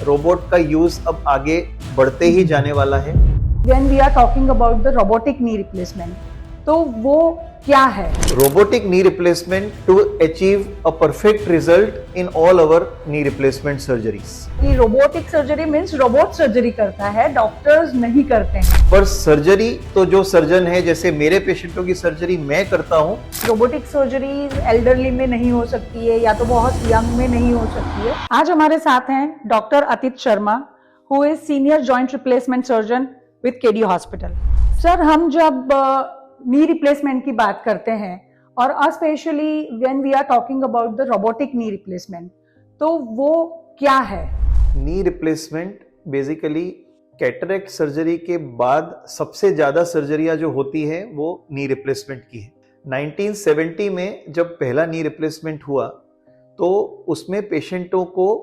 Robot का use अब आगे बढ़ते ही जाने वाला है। When we are talking about the robotic knee replacement, तो वो क्या है? Robotic knee replacement to achieve a perfect result in all our knee replacement surgeries. कि robotic surgery means robot surgery करता है, डॉक्टर्स नहीं करते हैं। पर सर्जरी तो जो सर्जन है, जैसे मेरे पेशेंटों की सर्जरी मैं करता हूँ। रोबोटिक सर्जरी एल्डरली में नहीं हो सकती है या तो बहुत यंग में नहीं हो सकती है। आज हमारे साथ हैं doctor Atit Sharma, who is senior joint replacement surgeon with KD hospital. Sir, हम जब नी रिप्लेसमेंट की बात करते हैं और specially when we are talking about the robotic knee replacement, तो वो क्या है? Knee replacement basically cataract surgery के बाद सबसे ज्यादा सर्जरियां जो होती है वो नी रिप्लेसमेंट की है। 1970 में जब पहला नी रिप्लेसमेंट हुआ तो उसमें पेशेंटों को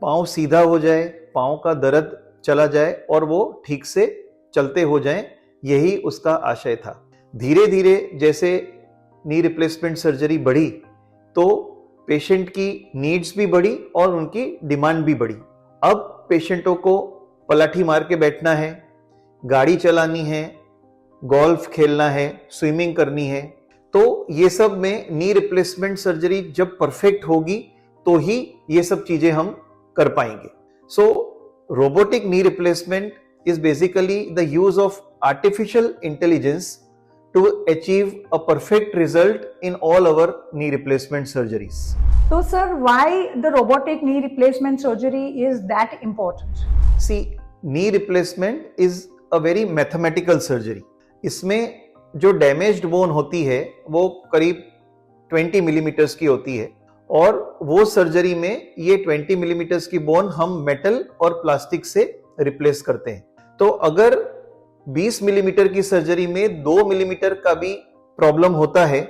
पाँव सीधा हो जाए, पाँव का दर्द चला जाए और वो ठीक से चलते हो जाएं, यही उसका आशय था। धीरे धीरे जैसे नी रिप्लेसमेंट सर्जरी बढ़ी तो पेशेंट की नीड्स भी बढ़ी और उनकी डिमांड भी बढ़ी। अब पेशेंटों को पलाठी मार के बैठना है, गाड़ी चलानी है, गोल्फ खेलना है, स्विमिंग करनी है, तो ये सब में नी रिप्लेसमेंट सर्जरी जब परफेक्ट होगी तो ही ये सब चीजें हम कर पाएंगे। So robotic knee replacement is basically the use of artificial intelligence to achieve a perfect result in all our knee replacement surgeries. So sir, why the robotic knee replacement surgery is that important? See, knee replacement is a very mathematical surgery. इसमें जो damaged bone होती है वो करीब 20 millimetres की होती है और वो सर्जरी में ये 20 मिलीमीटर्स की बोन हम मेटल और प्लास्टिक से रिप्लेस करते हैं। तो अगर 20 मिलीमीटर की सर्जरी में 2 मिलीमीटर का भी प्रॉब्लम होता है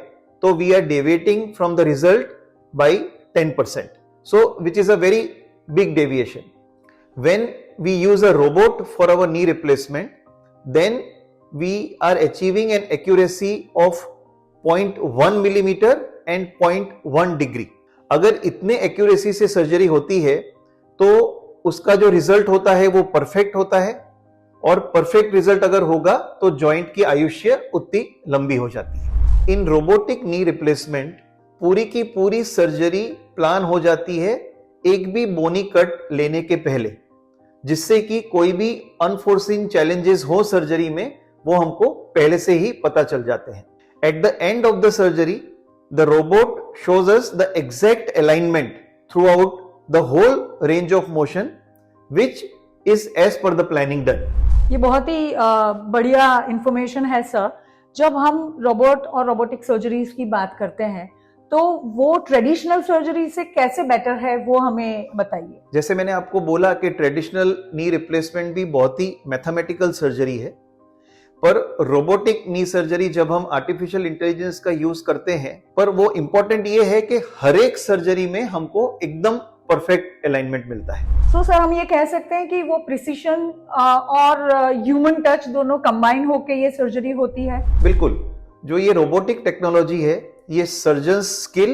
तो we are deviating from the result by 10%, so which is a very big deviation. When we use a robot for our knee replacement, then we are achieving an accuracy of 0.1 millimetre and 0.1 degree. अगर इतने accuracy से surgery होती है तो उसका जो result होता है वो परफेक्ट होता है और परफेक्ट रिजल्ट अगर होगा तो जॉइंट की आयुष्य उतनी लंबी हो जाती है। इन रोबोटिक नी रिप्लेसमेंट पूरी की पूरी सर्जरी प्लान हो जाती है एक भी बोनी कट लेने के पहले, जिससे कि कोई भी अनफोर्सिंग चैलेंजेस हो सर्जरी में वो हमको पहले से ही पता चल जाते हैं। At the end of the surgery the robot shows us the exact alignment throughout the whole range of motion which is as per the planning done. ये बहुत ही बढ़िया इंफॉर्मेशन है सर। जब हम रोबोट और रोबोटिक सर्जरीज की बात करते हैं तो वो ट्रेडिशनल सर्जरी से कैसे बेटर है, वो हमें बताइए। जैसे मैंने आपको बोला कि ट्रेडिशनल नी रिप्लेसमेंट भी बहुत ही मैथमेटिकल सर्जरी है, पर रोबोटिक नी सर्जरी जब हम आर्टिफिशियल इंटेलिजेंस का यूज करते हैं, पर वो इंपॉर्टेंट ये है कि हर एक सर्जरी में हमको एकदम परफेक्ट अलाइनमेंट मिलता है। सो सर, हम ये कह सकते हैं कि वो प्रिसीशन और ह्यूमन टच दोनों कंबाइन होकर ये सर्जरी होती है। बिल्कुल, जो ये रोबोटिक टेक्नोलॉजी है ये सर्जन स्किल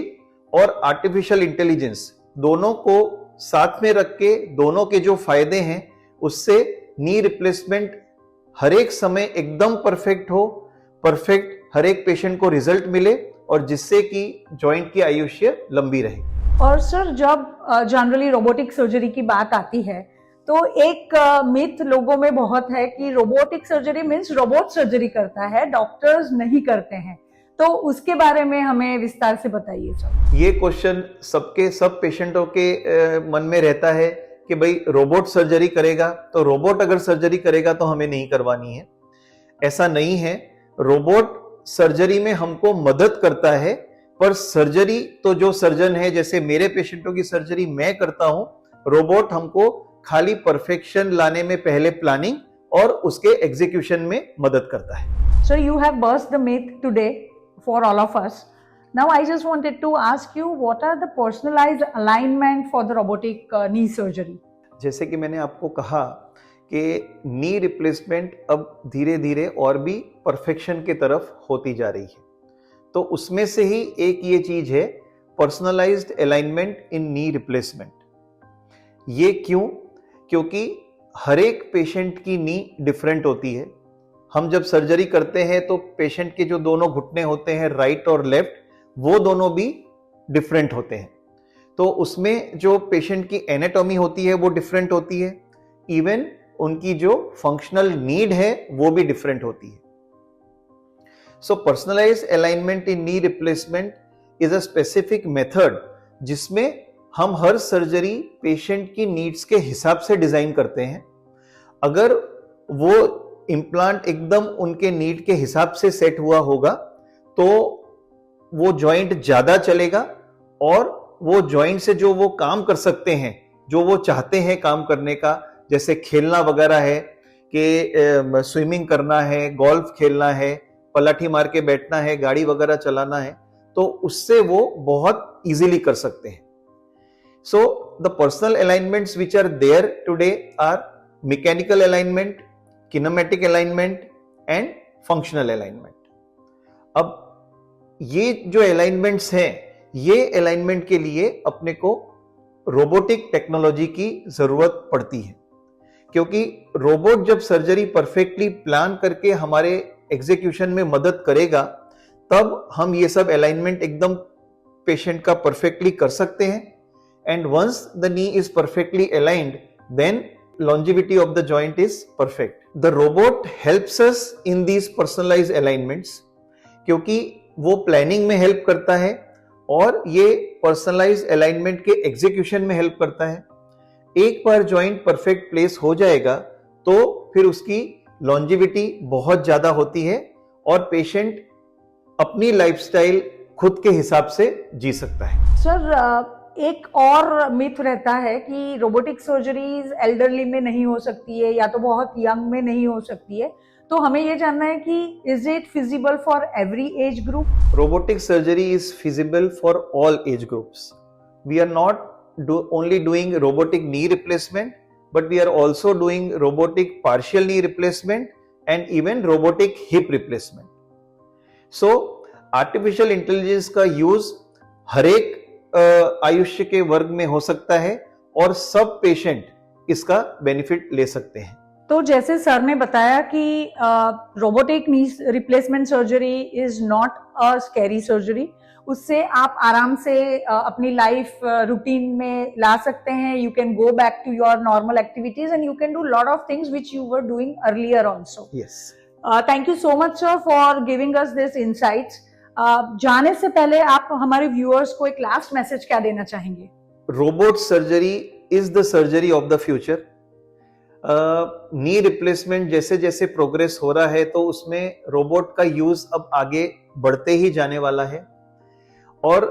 और आर्टिफिशियल इंटेलिजेंस दोनों को साथ में रख के दोनों के जो फायदे हैं उससे नी रिप्लेसमेंट हर एक समय एकदम परफेक्ट हो, परफेक्ट हर एक पेशेंट को रिजल्ट मिले और जिससे कि जॉइंट की आयुष्य लंबी रहे। और सर, जब जनरली रोबोटिक सर्जरी की बात आती है तो एक मिथ लोगों में बहुत है कि robotic surgery means robot surgery करता है, डॉक्टर्स नहीं करते हैं, तो उसके बारे में हमें विस्तार से बताइए सर। ये क्वेश्चन सब पेशेंटों के मन में रहता है कि भाई रोबोट सर्जरी करेगा तो रोबोट अगर सर्जरी करेगा तो हमें नहीं करवानी है। ऐसा नहीं है, रोबोट सर्जरी में हमको मदद करता है, पर सर्जरी तो जो सर्जन है, जैसे मेरे पेशेंटों की सर्जरी मैं करता हूं, रोबोट हमको खाली परफेक्शन लाने में पहले प्लानिंग और उसके एग्जीक्यूशन में मदद करता है। So you have burst the myth today for all of us. Now I just wanted to ask you, what are the personalised alignment for the robotic knee surgery? जैसे कि मैंने आपको कहा कि नी रिप्लेसमेंट अब धीरे धीरे और भी परफेक्शन की तरफ होती जा रही है, तो उसमें से ही एक ये चीज है personalised alignment in knee replacement. ये क्यों? क्योंकि हर एक पेशेंट की नी डिफरेंट होती है। हम जब सर्जरी करते हैं तो पेशेंट के जो दोनों घुटने होते हैं राइट और लेफ्ट, वो दोनों भी डिफरेंट होते हैं। तो उसमें जो पेशेंट की एनाटॉमी होती है वो डिफरेंट होती है, इवन उनकी जो फंक्शनल नीड है वो भी डिफरेंट होती है। So personalized alignment in knee replacement is a specific method जिसमें हम हर सर्जरी पेशेंट की नीड्स के हिसाब से डिजाइन करते हैं। अगर वो इम्प्लांट एकदम उनके नीड के हिसाब से सेट हुआ होगा तो वो जॉइंट ज्यादा चलेगा और वो जॉइंट से जो वो काम कर सकते हैं, जो वो चाहते हैं काम करने का, जैसे खेलना वगैरह है कि स्विमिंग करना है, गोल्फ खेलना है, पलाठी मार के बैठना है, गाड़ी वगैरह चलाना है, तो उससे वो बहुत इजीली कर सकते हैं। So the personal alignments which are there today are mechanical alignment, kinematic alignment and functional alignment. अब ये जो अलाइनमेंट्स हैं, ये अलाइनमेंट के लिए अपने को रोबोटिक टेक्नोलॉजी की जरूरत पड़ती है, क्योंकि रोबोट जब सर्जरी परफेक्टली प्लान करके हमारे एग्जीक्यूशन में मदद करेगा तब हम ये सब अलाइनमेंट एकदम पेशेंट का परफेक्टली कर सकते हैं। And once the knee is perfectly aligned then longevity of the joint is perfect. The robot helps us in these personalized alignments क्योंकि वो प्लानिंग में हेल्प करता है और ये पर्सनलाइज अलाइनमेंट के एग्जीक्यूशन में हेल्प करता है। एक बार जॉइंट परफेक्ट प्लेस हो जाएगा तो फिर उसकी लॉन्जिविटी बहुत ज्यादा होती है और पेशेंट अपनी लाइफस्टाइल खुद के हिसाब से जी सकता है। सर, एक और मिथ रहता है कि रोबोटिक सर्जरीज एल्डरली में नहीं हो सकती है या तो बहुत यंग में नहीं हो सकती है, तो हमें ये जानना है कि is it feasible for every age group? Robotic surgery is feasible for all age groups. We are not only doing robotic knee replacement, but we are also doing robotic partial knee replacement and even robotic hip replacement. So artificial intelligence का use her एक आयुष्य के वर्ग में हो सकता है और सब पेशेंट इसका बेनिफिट ले सकते हैं। तो जैसे सर ने बताया कि robotic knee replacement surgery is not a scary surgery, उससे आप आराम से अपनी लाइफ रूटीन में ला सकते हैं। You can go back to your normal activities and you can do lot of things which you were doing earlier also. Yes, thank you so much sir for giving us this insights. जाने से पहले आप हमारे viewers को एक last message क्या देना चाहेंगे? Robot surgery is the surgery of the future. Knee replacement जैसे जैसे प्रोग्रेस हो रहा है तो उसमें रोबोट का यूज अब आगे बढ़ते ही जाने वाला है। और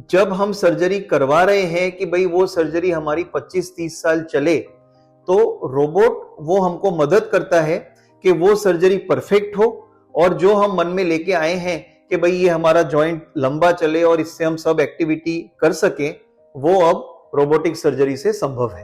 जब हम सर्जरी करवा रहे हैं कि भाई वो सर्जरी हमारी 25-30 साल चले, तो रोबोट वो हमको मदद करता है कि वो सर्जरी परफेक्ट हो और जो हम मन में लेके आए हैं कि भाई ये हमारा जॉइंट लंबा चले और इससे हम सब एक्टिविटी कर सके, वो अब रोबोटिक सर्जरी से संभव है।